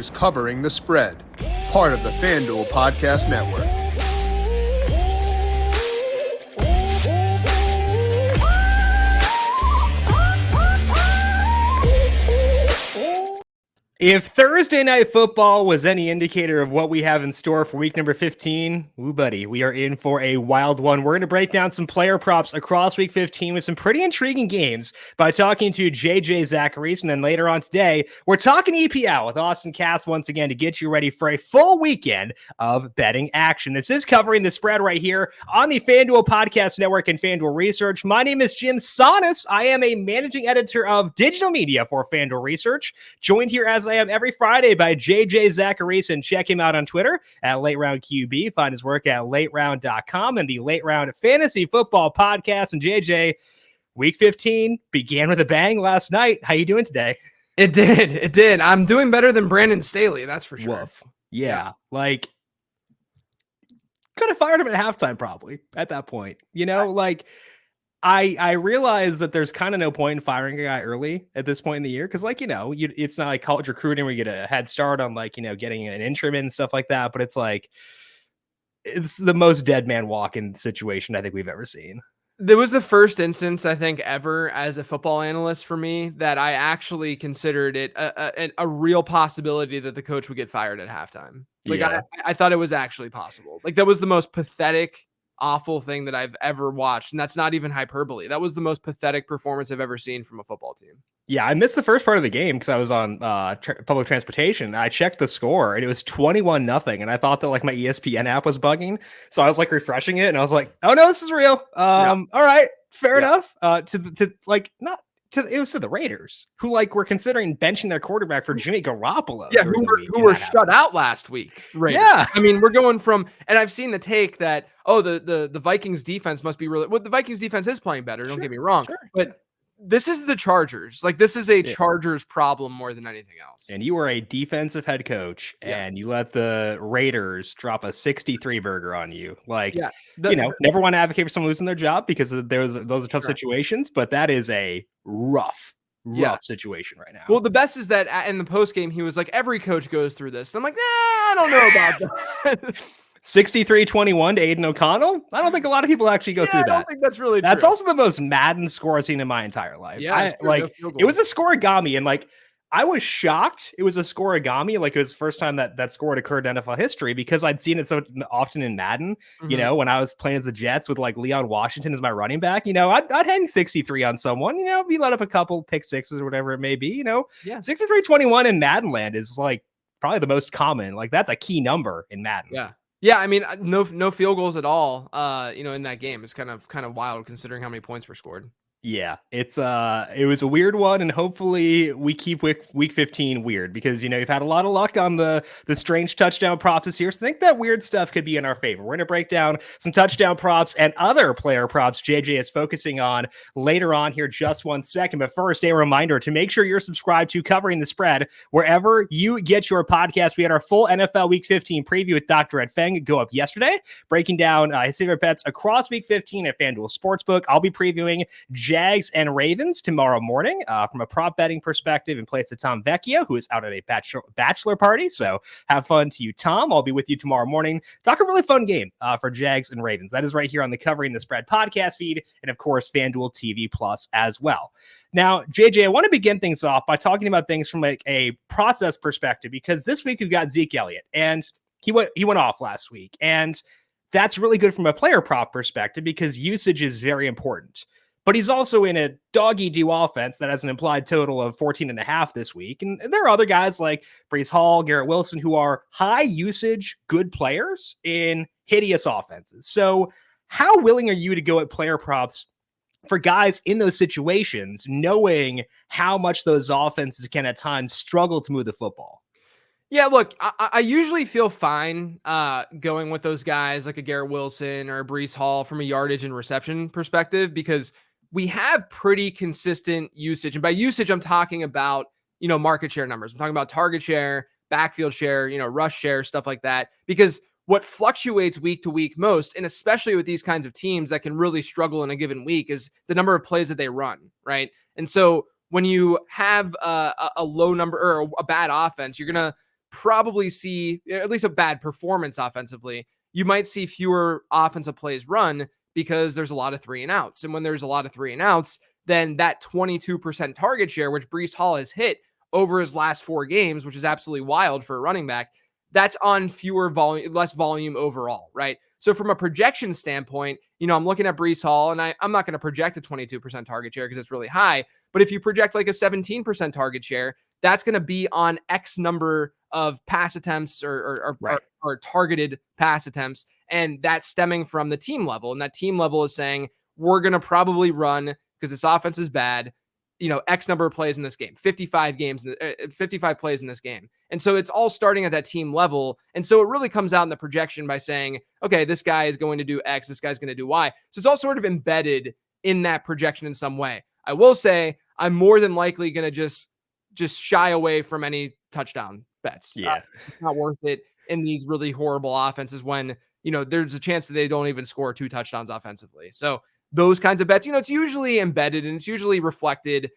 is Covering the Spread, part of the FanDuel Podcast Network. If Thursday Night Football was any indicator of what we have in store for week number 15, woo buddy, we are in for a wild one. We're going to break down some player props across week 15 with some pretty intriguing games by talking to JJ Zachariason. And then later on today, we're talking EPL with Austan Kas once again to get you ready for a full weekend of betting action. This is Covering the Spread right here on the FanDuel Podcast Network and FanDuel Research. My name is Jim Sonis. I am a managing editor of digital media for FanDuel Research, joined here as I am every Friday by JJ Zachariason. Check him out on Twitter at Late Round QB. Find his work at lateround.com and the Late Round Fantasy Football Podcast. And JJ, week 15 began with a bang last night. How you doing today? It did. I'm doing better than Brandon Staley, that's for sure. Woof. Yeah, like could have fired him at halftime probably at that point. You know, like I realize that there's kind of no point in firing a guy early at this point in the year because, like, you know, it's not like college recruiting where you get a head start on, like, you know, getting an interim and stuff like that. But it's like it's the most dead man walking situation I think we've ever seen. There was the first instance, I think, ever as a football analyst for me that I actually considered it a real possibility that the coach would get fired at halftime. Like, yeah. I thought it was actually possible. Like, that was the most pathetic, awful thing that I've ever watched. And that's not even hyperbole. That was the most pathetic performance I've ever seen from a football team. Yeah, I missed the first part of the game because I was on public transportation. I checked the score and it was 21-0. And I thought that like my ESPN app was bugging. So I was like refreshing it and I was like, oh no, this is real. All right, fair enough. It was to the Raiders, who like were considering benching their quarterback for Jimmy Garoppolo. Yeah, who were shut out last week. Raiders. Yeah, I mean, we're going from, and I've seen the take that the Vikings defense must be really. Well, the Vikings defense is playing better. Don't get me wrong, but this is the Chargers. Like, this is a Chargers problem more than anything else. And you were a defensive head coach, and you let the Raiders drop a 63 burger on you. Like, never want to advocate for someone losing their job because those are tough situations, but that is a rough situation right now. Well, the best is that in the post game, he was like, every coach goes through this. And I'm like, I don't know about this. 63-21 to Aiden O'Connell. I don't think a lot of people actually go through that. I don't think that's really true. That's also the most Madden score I've seen in my entire life. Yeah, it was a scoregami, and like I was shocked it was a scoregami. Like, it was the first time that score had occurred in NFL history because I'd seen it so often in Madden. You know, when I was playing as the Jets with like Leon Washington as my running back. You know, I'd hang 63 on someone. You know, we let up a couple pick sixes or whatever it may be. You know, 63-21 in Madden land is like probably the most common. Like, that's a key number in Madden. Yeah, I mean, no field goals at all. In that game, it's kind of wild considering how many points were scored. Yeah, it was a weird one, and hopefully we keep week 15 weird because, you know, you've had a lot of luck on the strange touchdown props this year. So I think that weird stuff could be in our favor. We're going to break down some touchdown props and other player props JJ is focusing on later on here. Just 1 second. But first, a reminder to make sure you're subscribed to Covering the Spread wherever you get your podcast. We had our full NFL Week 15 preview with Dr. Ed Feng go up yesterday, breaking down his favorite bets across Week 15 at FanDuel Sportsbook. I'll be previewing Jags and Ravens tomorrow morning from a prop betting perspective in place of Tom Vecchio, who is out at a bachelor party. So have fun to you, Tom. I'll be with you tomorrow morning. Talk a really fun game for Jags and Ravens. That is right here on the Covering the Spread podcast feed and, of course, FanDuel TV Plus as well. Now, JJ, I want to begin things off by talking about things from like a process perspective because this week we've got Zeke Elliott, and he went off last week. And that's really good from a player prop perspective because usage is very important. But he's also in a dog-eat-do offense that has an implied total of 14.5 this week. And there are other guys like Breece Hall, Garrett Wilson, who are high-usage, good players in hideous offenses. So how willing are you to go at player props for guys in those situations, knowing how much those offenses can at times struggle to move the football? Yeah, look, I usually feel fine going with those guys like a Garrett Wilson or a Breece Hall from a yardage and reception perspective because we have pretty consistent usage. And by usage, I'm talking about, market share numbers. I'm talking about target share, backfield share, rush share, stuff like that. Because what fluctuates week to week most, and especially with these kinds of teams that can really struggle in a given week, is the number of plays that they run, right? And so when you have a low number or a bad offense, you're going to probably see at least a bad performance offensively. You might see fewer offensive plays run because there's a lot of 3 and outs. And when there's a lot of 3 and outs, then that 22% target share, which Breece Hall has hit over his last 4 games, which is absolutely wild for a running back, that's on fewer volume, less volume overall, right? So from a projection standpoint, I'm looking at Breece Hall, and I'm not going to project a 22% target share because it's really high. But if you project like a 17% target share, that's going to be on X number of pass attempts or targeted pass attempts. And that's stemming from the team level. And that team level is saying, we're going to probably run, because this offense is bad, X number of plays in this game, 55 plays in this game. And so it's all starting at that team level. And so it really comes out in the projection by saying, okay, this guy is going to do X, this guy's going to do Y. So it's all sort of embedded in that projection in some way. I will say I'm more than likely going to just shy away from any touchdown bets. Yeah. It's not worth it in these really horrible offenses when, there's a chance that they don't even score 2 touchdowns offensively. So those kinds of bets, it's usually embedded and it's usually reflected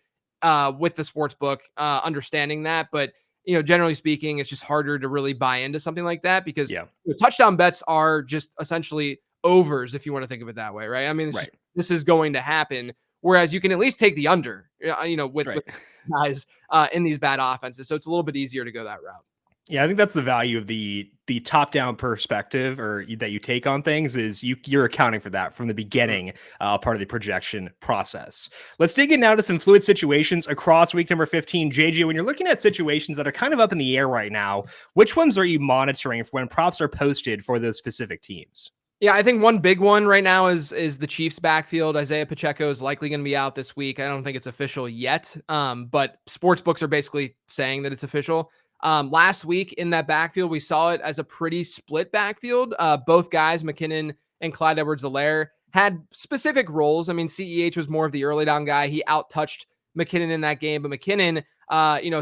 with the sports book, understanding that. But, generally speaking, it's just harder to really buy into something like that because touchdown bets are just essentially overs, if you want to think of it that way, right? I mean, this is going to happen. Whereas you can at least take the under, with guys in these bad offenses. So it's a little bit easier to go that route. Yeah, I think that's the value of the top-down perspective that you take on things is you're accounting for that from the beginning, part of the projection process. Let's dig in now to some fluid situations across week number 15. JJ, when you're looking at situations that are kind of up in the air right now, which ones are you monitoring for when props are posted for those specific teams? Yeah, I think one big one right now is the Chiefs backfield. Isaiah Pacheco is likely going to be out this week. I don't think it's official yet, but sports books are basically saying that it's official. Last week in that backfield, we saw it as a pretty split backfield. Both guys, McKinnon and Clyde Edwards-Helaire, had specific roles. I mean, CEH was more of the early down guy. He out-touched McKinnon in that game, but McKinnon,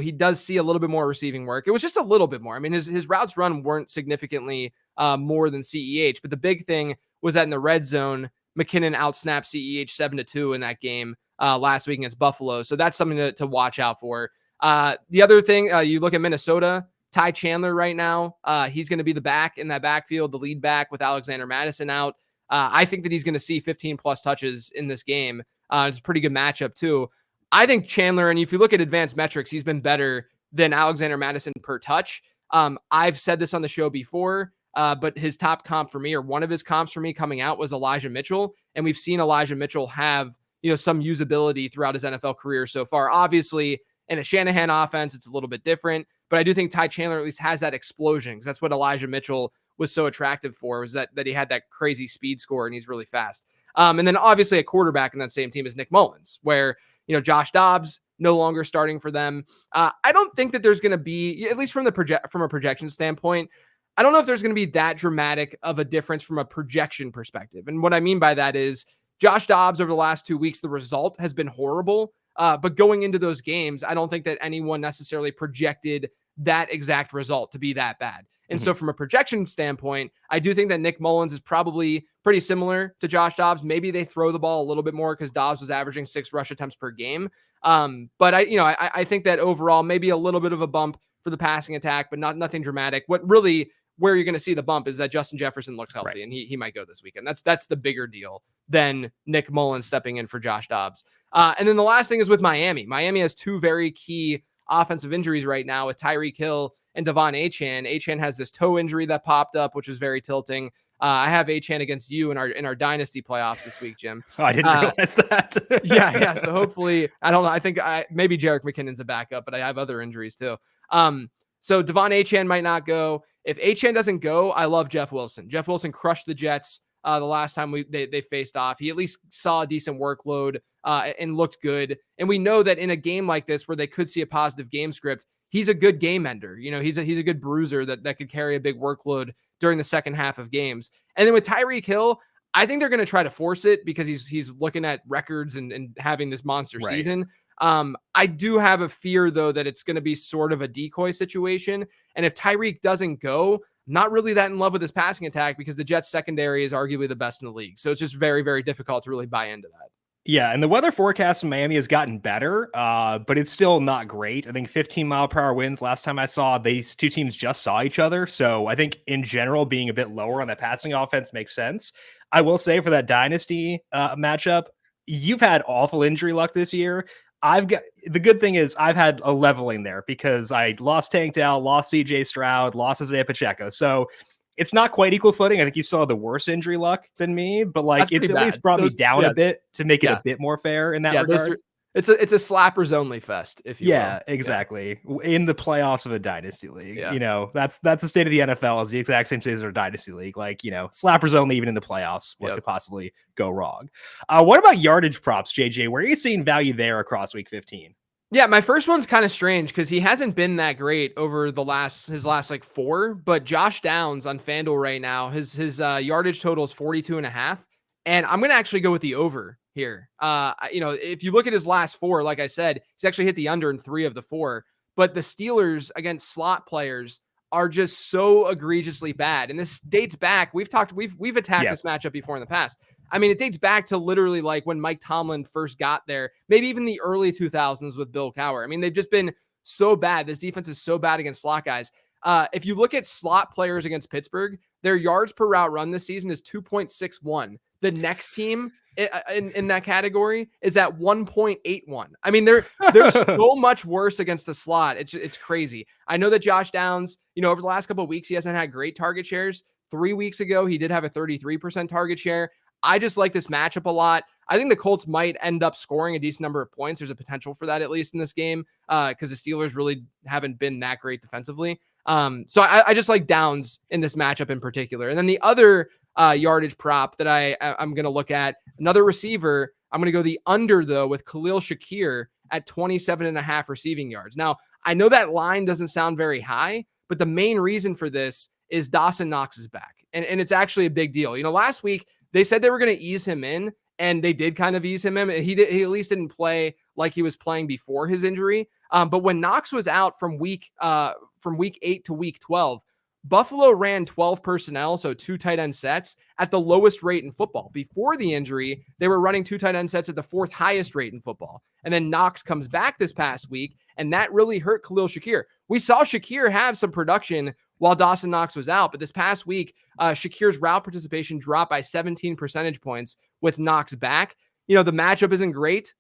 he does see a little bit more receiving work. It was just a little bit more. I mean, his routes run weren't significantly more than CEH, but the big thing was that in the red zone, McKinnon outsnapped CEH 7-2 in that game last week against Buffalo. So that's something to watch out for. The other thing, you look at Minnesota, Ty Chandler right now, he's going to be the back in that backfield, the lead back with Alexander Mattison out. I think that he's going to see 15 plus touches in this game. It's a pretty good matchup too. I think Chandler, and if you look at advanced metrics, he's been better than Alexander Mattison per touch. I've said this on the show before, but his top comp for me, or one of his comps for me coming out, was Elijah Mitchell. And we've seen Elijah Mitchell have, some usability throughout his NFL career so far. Obviously, in a Shanahan offense, it's a little bit different, but I do think Ty Chandler at least has that explosion, because that's what Elijah Mitchell was so attractive for, was that he had that crazy speed score and he's really fast. And then obviously a quarterback in that same team is Nick Mullins, where, Josh Dobbs no longer starting for them. I don't think that there's going to be, at least from a projection standpoint, I don't know if there's going to be that dramatic of a difference from a projection perspective. And what I mean by that is Josh Dobbs over the last 2 weeks, the result has been horrible. But going into those games, I don't think that anyone necessarily projected that exact result to be that bad. And so from a projection standpoint, I do think that Nick Mullins is probably pretty similar to Josh Dobbs. Maybe they throw the ball a little bit more because Dobbs was averaging 6 rush attempts per game. But I think that overall, maybe a little bit of a bump for the passing attack, but nothing dramatic. Where you're going to see the bump is that Justin Jefferson looks healthy, and he might go this weekend. That's the bigger deal than Nick Mullins stepping in for Josh Dobbs. And then the last thing is with Miami. Miami has 2 very key offensive injuries right now with Tyreek Hill and Devon Achane. Achane has this toe injury that popped up, which is very tilting. I have Achane against you in our dynasty playoffs this week, Jim. Oh, I didn't realize that. yeah. So hopefully, I don't know. I think maybe Jerick McKinnon's a backup, but I have other injuries too. So Devon Achane might not go. If Achane doesn't go, I love Jeff Wilson. Jeff Wilson crushed the Jets the last time they faced off. He at least saw a decent workload and looked good. And we know that in a game like this where they could see a positive game script, he's a good game ender. He's a good bruiser that could carry a big workload during the second half of games. And then with Tyreek Hill, I think they're going to try to force it because he's looking at records and having this monster season. I do have a fear, though, that it's going to be sort of a decoy situation. And if Tyreek doesn't go, I'm not really that in love with his passing attack because the Jets secondary is arguably the best in the league. So it's just very, very difficult to really buy into that. Yeah, and the weather forecast in Miami has gotten better, but it's still not great. I think 15-mile-per-hour winds last time I saw, these two teams just saw each other. So I think in general, being a bit lower on the passing offense makes sense. I will say for that dynasty matchup, you've had awful injury luck this year. The good thing is I've had a leveling there because I lost Tank Dell, lost CJ Stroud, lost Isaiah Pacheco. So it's not quite equal footing. I think you still have the worse injury luck than me, but like That's it's pretty at bad. least brought me down a bit to make it Yeah. a bit more fair in that Yeah, regard. it's a slappers only fest, if you will. Yeah, exactly. In the playoffs of a dynasty league, Yeah. you know, that's the state of the NFL is the exact same state as our dynasty league. Like, you know, slappers only even in the playoffs. What could possibly go wrong? What about yardage props, JJ? Where are you seeing value there across week 15? Yeah, my first one's kind of strange because he hasn't been that great over his last like 4, but Josh Downs on FanDuel right now, his yardage total is 42.5, and I'm gonna actually go with the over here. If you look at his last 4, like I said, he's actually hit the under in 3 of the 4, but the Steelers against slot players are just so egregiously bad, and this dates back. We've attacked this matchup before in the past. I mean, it dates back to literally like when Mike Tomlin first got there, maybe even the early 2000s with Bill Cowher. I mean, they've just been so bad. This defense is so bad against slot guys. If you look at slot players against Pittsburgh, their yards per route run this season is 2.61. The next team in that category is at 1.81. I mean, they're so much worse against the slot. It's crazy. I know that Josh Downs, over the last couple of weeks, he hasn't had great target shares. 3 weeks ago, he did have a 33% target share. I just like this matchup a lot. I think the Colts might end up scoring a decent number of points. There's a potential for that, at least in this game, because the Steelers really haven't been that great defensively. So I just like Downs in this matchup in particular. And then the other yardage prop that I'm going to look at, another receiver, I'm going to go the under, though, with Khalil Shakir at 27.5 receiving yards. Now, I know that line doesn't sound very high, but the main reason for this is Dawson Knox is back. And it's actually a big deal. Last week, they said they were going to ease him in, and they did kind of ease him in. He at least didn't play like he was playing before his injury. But when Knox was out from week 8 to week 12, Buffalo ran 12 personnel, so 2 tight end sets, at the lowest rate in football. Before the injury, they were running 2 tight end sets at the 4th highest rate in football. And then Knox comes back this past week, and that really hurt Khalil Shakir. We saw Shakir have some production while Dawson Knox was out, but this past week, Shakir's route participation dropped by 17 percentage points with Knox back. The matchup isn't great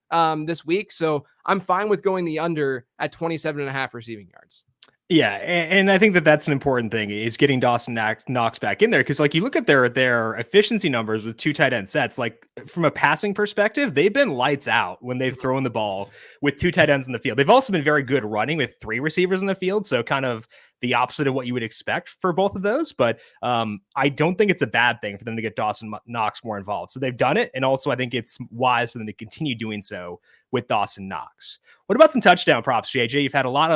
this week, so I'm fine with going the under at 27.5 receiving yards. Yeah, and I think that's an important thing is getting Dawson Knox back in there because, like, you look at their efficiency numbers with 2 tight end sets. Like, from a passing perspective, they've been lights out when they've thrown the ball with 2 tight ends in the field. They've also been very good running with 3 receivers in the field, so kind of the opposite of what you would expect for both of those. But I don't think it's a bad thing for them to get Dawson Knox more involved. So they've done it, and also I think it's wise for them to continue doing so with Dawson Knox. What about some touchdown props, JJ? You've had a lot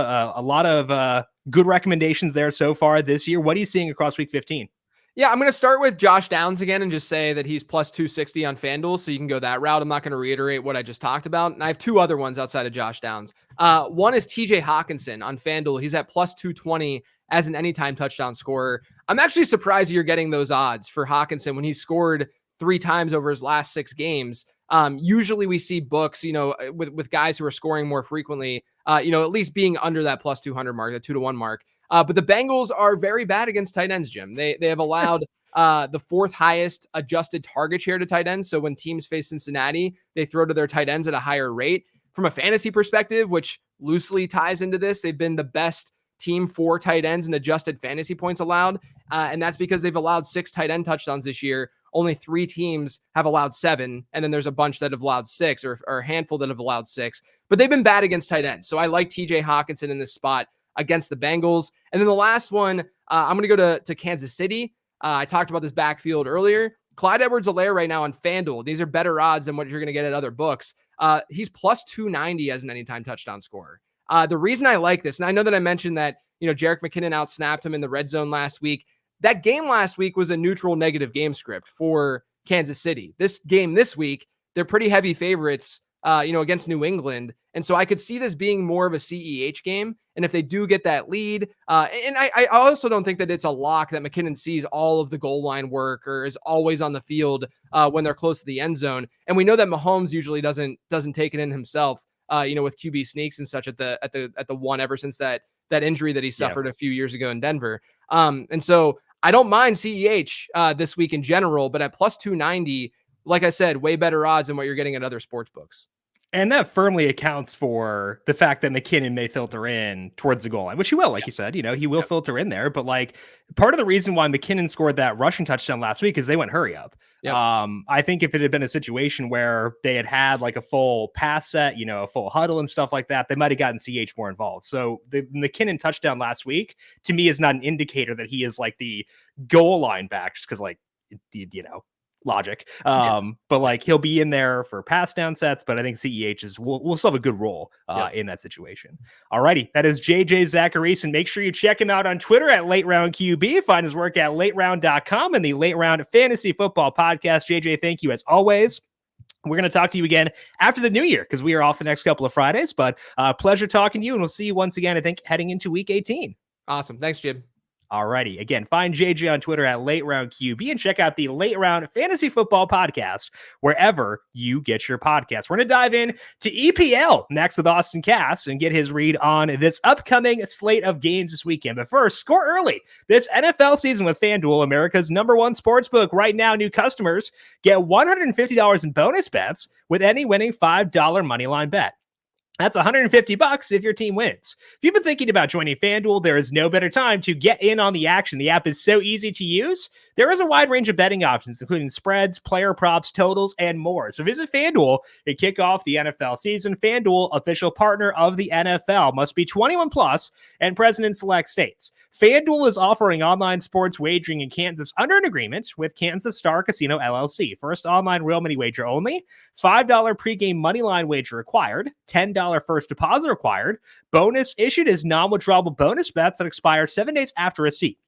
of good recommendations there so far this year. What are you seeing across week 15? Yeah, I'm going to start with Josh Downs again and just say that he's plus 260 on FanDuel, so you can go that route. I'm not going to reiterate what I just talked about. And I have 2 other ones outside of Josh Downs. One is TJ Hawkinson on FanDuel. He's at plus 220 as an anytime touchdown scorer. I'm actually surprised you're getting those odds for Hawkinson when he's scored 3 times over his last 6 games. Usually we see books, with guys who are scoring more frequently, at least being under that plus 200 mark, the 2-to-1 mark. But the Bengals are very bad against tight ends, Jim. They have allowed the 4th highest adjusted target share to tight ends. So when teams face Cincinnati, they throw to their tight ends at a higher rate. From a fantasy perspective, which loosely ties into this, they've been the best team for tight ends in adjusted fantasy points allowed. And that's because they've allowed 6 tight end touchdowns this year. Only 3 teams have allowed 7, and then there's a bunch that have allowed 6 or a handful that have allowed 6. But they've been bad against tight ends. So I like TJ Hawkinson in this spot against the Bengals. And then the last one, I'm going to go to Kansas City. I talked about this backfield earlier. Clyde Edwards-Helaire right now on FanDuel. These are better odds than what you're going to get at other books. He's plus 290 as an anytime touchdown scorer. The reason I like this, and I know that I mentioned that, Jerick McKinnon outsnapped him in the red zone last week. That game last week was a neutral negative game script for Kansas City. This game this week, they're pretty heavy favorites, against New England. And so I could see this being more of a CEH game. And if they do get that lead, and I also don't think that it's a lock that McKinnon sees all of the goal line work or is always on the field when they're close to the end zone. And we know that Mahomes usually doesn't take it in himself, with QB sneaks and such at the one ever since that injury that he suffered a few years ago in Denver. And so I don't mind CEH this week in general, but at plus 290, like I said, way better odds than what you're getting at other sports books. And that firmly accounts for the fact that McKinnon may filter in towards the goal line, which he will, like you said, he will filter in there. But like part of the reason why McKinnon scored that rushing touchdown last week is they went hurry up. Yep. I think if it had been a situation where they had like a full pass set, a full huddle and stuff like that, they might have gotten CH more involved. So the McKinnon touchdown last week to me is not an indicator that he is like the goal line back, just because like, logic. But like he'll be in there for pass down sets, but I think CEH will still have a good role in that situation. Alrighty, that is JJ Zachariason. Make sure you check him out on Twitter at Late Round QB. Find his work at lateround.com and the Late Round Fantasy Football Podcast. JJ, thank you as always. We're going to talk to you again after the new year because we are off the next couple of Fridays, but pleasure talking to you, and we'll see you once again, I think, heading into week 18. Awesome. Thanks, Jib. Alrighty. Again, find JJ on Twitter at Late Round QB and check out the Late Round Fantasy Football Podcast wherever you get your podcasts. We're going to dive in to EPL next with Austan Kas and get his read on this upcoming slate of games this weekend. But first, score early this NFL season with FanDuel, America's #1 sportsbook. Right now, new customers get $150 in bonus bets with any winning $5 moneyline bet. That's $150 if your team wins. If you've been thinking about joining FanDuel, there is no better time to get in on the action. The app is so easy to use. There is a wide range of betting options, including spreads, player props, totals, and more. So visit FanDuel and kick off the NFL season. FanDuel, official partner of the NFL, must be 21 plus and present in select states. FanDuel is offering online sports wagering in Kansas under an agreement with Kansas Star Casino LLC. First online real money wager only. $5 pregame moneyline wager required. $10 first deposit required. Bonus issued is non-withdrawable bonus bets that expire 7 days after receipt.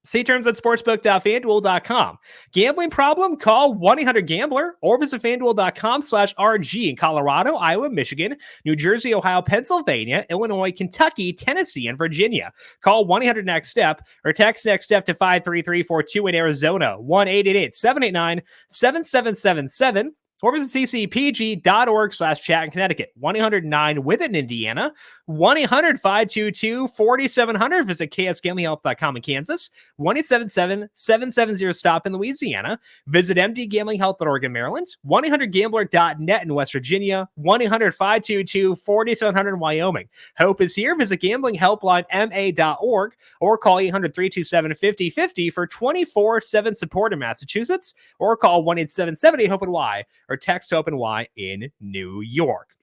See terms at sportsbook.fanduel.com. Gambling problem? Call 1-800-GAMBLER or visit fanduel.com/RG in Colorado, Iowa, Michigan, New Jersey, Ohio, Pennsylvania, Illinois, Kentucky, Tennessee, and Virginia. Call 1-800-NEXT-STEP or text NEXT STEP to 53342 in Arizona, 1-888-789-7777. Or visit ccpg.org/chat in Connecticut, 1-800-9-WITH-IT in Indiana, 1-800-522-4700. Visit ksgamblinghelp.com in Kansas, 1-877-770-STOP in Louisiana. Visit mdgamblinghelp.org in Maryland, 1-800-GAMBLER.net in West Virginia, 1-800-522-4700 in Wyoming. Hope is here. Visit gamblinghelplinema.org or call 800-327-5050 for 24/7 support in Massachusetts, or call 1-877-8-HOPE-NY or text HOPE-NY in New York.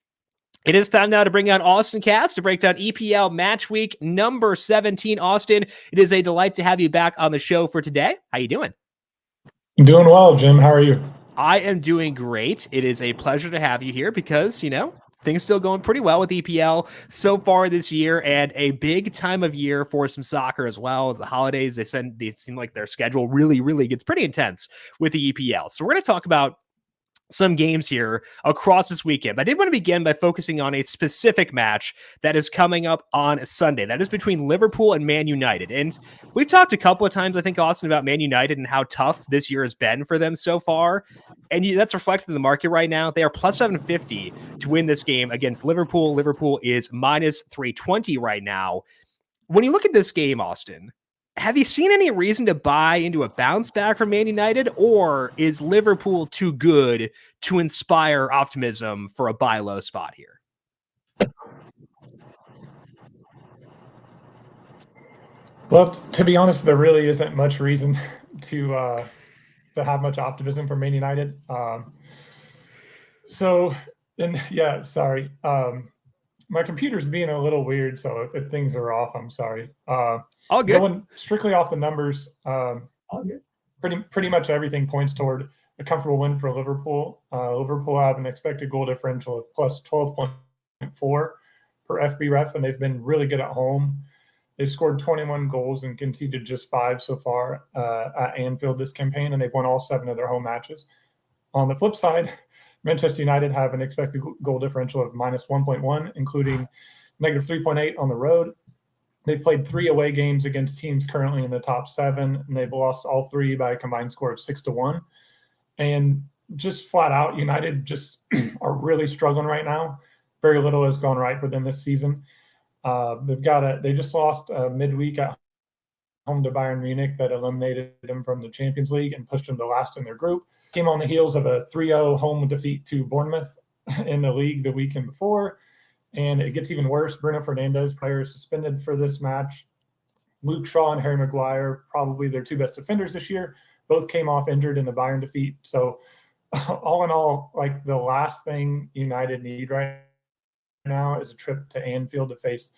It is time now to bring on Austan Kas to break down EPL Matchweek number 17. Austan, it is a delight to have you back on the show for today. How you doing? I'm doing well, Jim. How are you? I am doing great. It is a pleasure to have you here because, things still going pretty well with EPL so far this year, and a big time of year for some soccer as well. The holidays, they seem like their schedule really gets pretty intense with the EPL. So we're going to talk about some games here across this weekend. But I did want to begin by focusing on a specific match that is coming up on Sunday. That is between Liverpool and Man United. And we've talked a couple of times, I think, Austan, about Man United and how tough this year has been for them so far. And that's reflected in the market right now. They are plus 750 to win this game against Liverpool. Liverpool is minus 320 right now. When you look at this game, Austan, have you seen any reason to buy into a bounce back from Man United, or is Liverpool too good to inspire optimism for a buy low spot here? Well, to be honest, there really isn't much reason to have much optimism for Man United. My computer's being a little weird, so if things are off, I'm sorry. All good. Going strictly off the numbers, pretty much everything points toward a comfortable win for Liverpool. Liverpool have an expected goal differential of plus 12.4 per FBref, and they've been really good at home. They've scored 21 goals and conceded just 5 so far at Anfield this campaign, and they've won all 7 of their home matches. On the flip side, Manchester United have an expected goal differential of minus 1.1, including negative 3.8 on the road. They've played 3 away games against teams currently in the top 7, and they've lost all 3 by a combined score of 6-1. And just flat out, United just are really struggling right now. Very little has gone right for them this season. They just lost midweek at home to Bayern Munich that eliminated them from the Champions League and pushed them to last in their group. Came on the heels of a 3-0 home defeat to Bournemouth in the league the weekend before. And it gets even worse. Bruno Fernandes, player, is suspended for this match. Luke Shaw and Harry Maguire, probably their 2 best defenders this year, both came off injured in the Bayern defeat. So all in all, like, the last thing United need right now is a trip to Anfield to face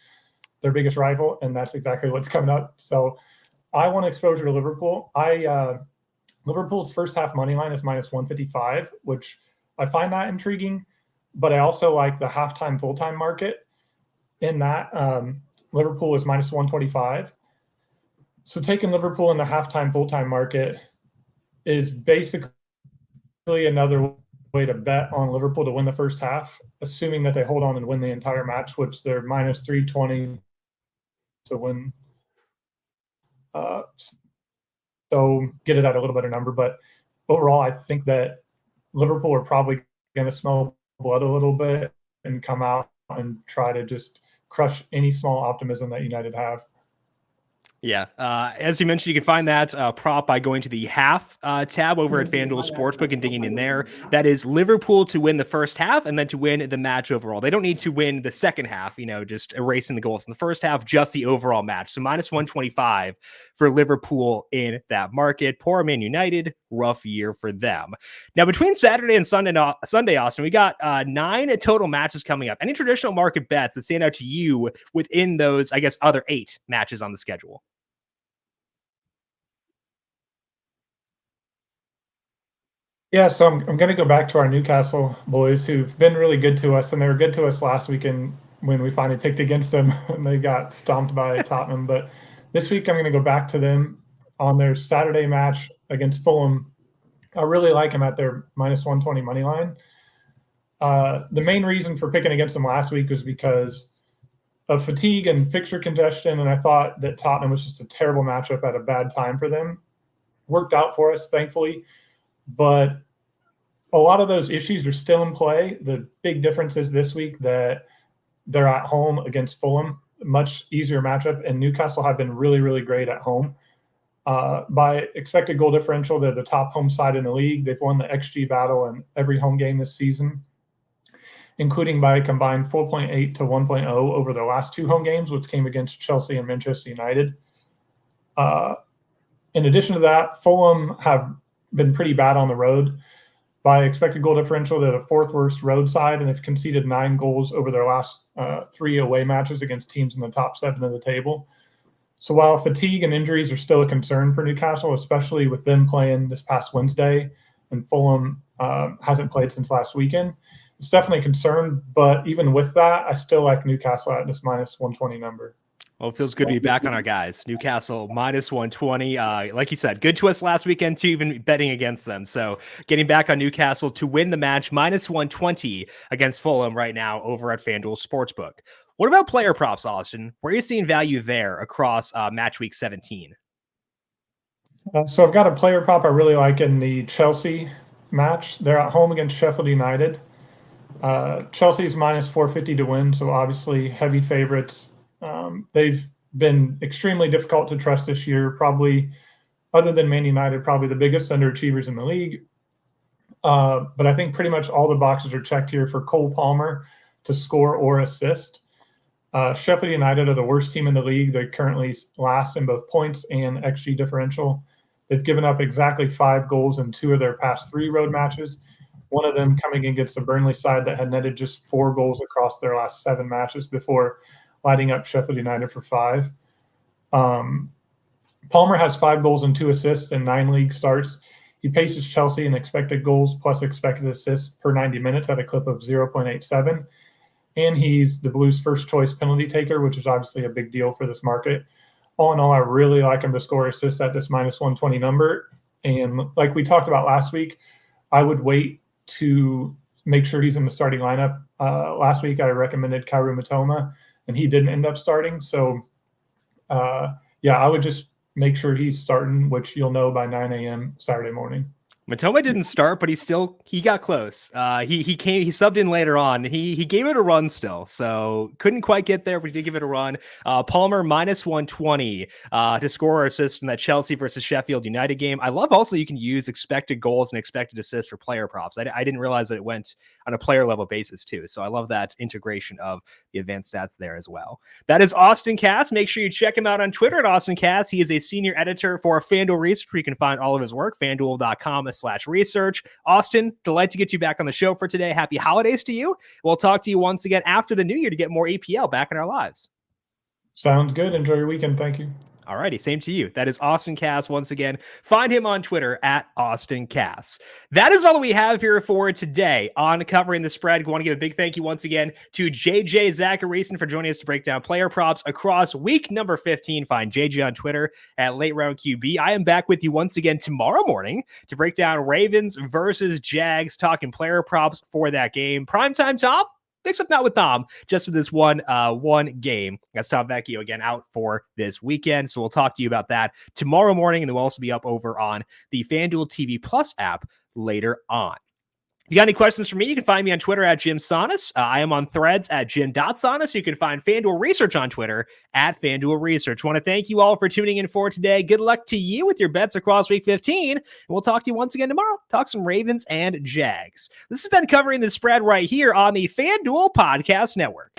their biggest rival, and that's exactly what's coming up. So I want exposure to Liverpool. Liverpool's first half money line is minus 155, which I find that intriguing. But I also like the halftime, full-time market in that. Liverpool is minus 125. So taking Liverpool in the halftime, full-time market is basically another way to bet on Liverpool to win the first half, assuming that they hold on and win the entire match, which they're minus 320 to win. So get it at a little better number. But overall, I think that Liverpool are probably going to smell blood a little bit and come out and try to just crush any small optimism that United have. Yeah. As you mentioned, you can find that prop by going to the half tab over at FanDuel Sportsbook and digging in there. That is Liverpool to win the first half and then to win the match overall. They don't need to win the second half, just erasing the goals in the first half, just the overall match. So minus 125 for Liverpool in that market. Poor Man United, rough year for them. Now, between Saturday and Sunday, Austin, we got 9 total matches coming up. Any traditional market bets that stand out to you within those, I guess, other 8 matches on the schedule? Yeah, so I'm going to go back to our Newcastle boys who've been really good to us, and they were good to us last weekend when we finally picked against them and they got stomped by Tottenham. But this week I'm going to go back to them on their Saturday match against Fulham. I really like them at their minus 120 money line. The main reason for picking against them last week was because of fatigue and fixture congestion, and I thought that Tottenham was just a terrible matchup at a bad time for them. Worked out for us, thankfully. But a lot of those issues are still in play. The big difference is this week that they're at home against Fulham, much easier matchup, and Newcastle have been really, really great at home. By expected goal differential, they're the top home side in the league. They've won the XG battle in every home game this season, including by a combined 4.8 to 1.0 over their last 2 home games, which came against Chelsea and Manchester United. In addition to that, Fulham have been pretty bad on the road. By expected goal differential, they're the 4th worst road side, and they've conceded 9 goals over their last 3 away matches against teams in the top 7 of the table. So while fatigue and injuries are still a concern for Newcastle, especially with them playing this past Wednesday, and Fulham hasn't played since last weekend, it's definitely a concern. But even with that, I still like Newcastle at this minus 120 number. Well, it feels good to be back on our guys. Newcastle minus 120. Like you said, good to us last weekend too, even betting against them. So getting back on Newcastle to win the match, minus 120 against Fulham right now over at FanDuel Sportsbook. What about player props, Austin? Where are you seeing value there across match week 17? So I've got a player prop I really like in the Chelsea match. They're at home against Sheffield United. Chelsea's minus 450 to win, so obviously heavy favorites. They've been extremely difficult to trust this year, probably, other than Man United, probably the biggest underachievers in the league. But I think pretty much all the boxes are checked here for Cole Palmer to score or assist. Sheffield United are the worst team in the league. They currently last in both points and XG differential. They've given up exactly 5 goals in 2 of their past 3 road matches, one of them coming against a Burnley side that had netted just 4 goals across their last 7 matches before lighting up Sheffield United for 5. Palmer has 5 goals and 2 assists in 9 league starts. He paces Chelsea in expected goals plus expected assists per 90 minutes at a clip of 0.87. And he's the Blues' first choice penalty taker, which is obviously a big deal for this market. All in all, I really like him to score assists at this minus 120 number. And like we talked about last week, I would wait to make sure he's in the starting lineup. Last week, I recommended Kaoru Mitoma and he didn't end up starting. So, I would just make sure he's starting, which you'll know by 9 a.m. Saturday morning. Matoma didn't start, but he got close. He subbed in later on. He gave it a run still, so couldn't quite get there, but he did give it a run. Palmer minus 120 to score or assist in that Chelsea versus Sheffield United game. I love also you can use expected goals and expected assists for player props. I didn't realize that it went on a player level basis too, so I love that integration of the advanced stats there as well. That is Austan Kas. Make sure you check him out on Twitter at Austan Kas. He is a senior editor for FanDuel Research, where you can find all of his work, FanDuel.com/research. Austin, delight to get you back on the show for today. Happy holidays to you. We'll talk to you once again after the new year to get more EPL back in our lives. Sounds good. Enjoy your weekend. Thank you. Alrighty, same to you. That is Austan Kas once again. Find him on Twitter at Austan Kas. That is all we have here for today on Covering the Spread. I want to give a big thank you once again to JJ Zachariason for joining us to break down player props across week number 15. Find JJ on Twitter at Late Round QB. I am back with you once again tomorrow morning to break down Ravens versus Jags, talking player props for that game. Primetime top. Mix up not with Tom, just for this one game. That's Tom Vecchio again out for this weekend. So we'll talk to you about that tomorrow morning, and then we'll also be up over on the FanDuel TV Plus app later on. If you got any questions for me, you can find me on Twitter at Jim Sonis. I am on Threads at Jim.Sonis. You can find FanDuel Research on Twitter at FanDuel Research. Want to thank you all for tuning in for today. Good luck to you with your bets across week 15. And we'll talk to you once again tomorrow. Talk some Ravens and Jags. This has been Covering the Spread right here on the FanDuel Podcast Network.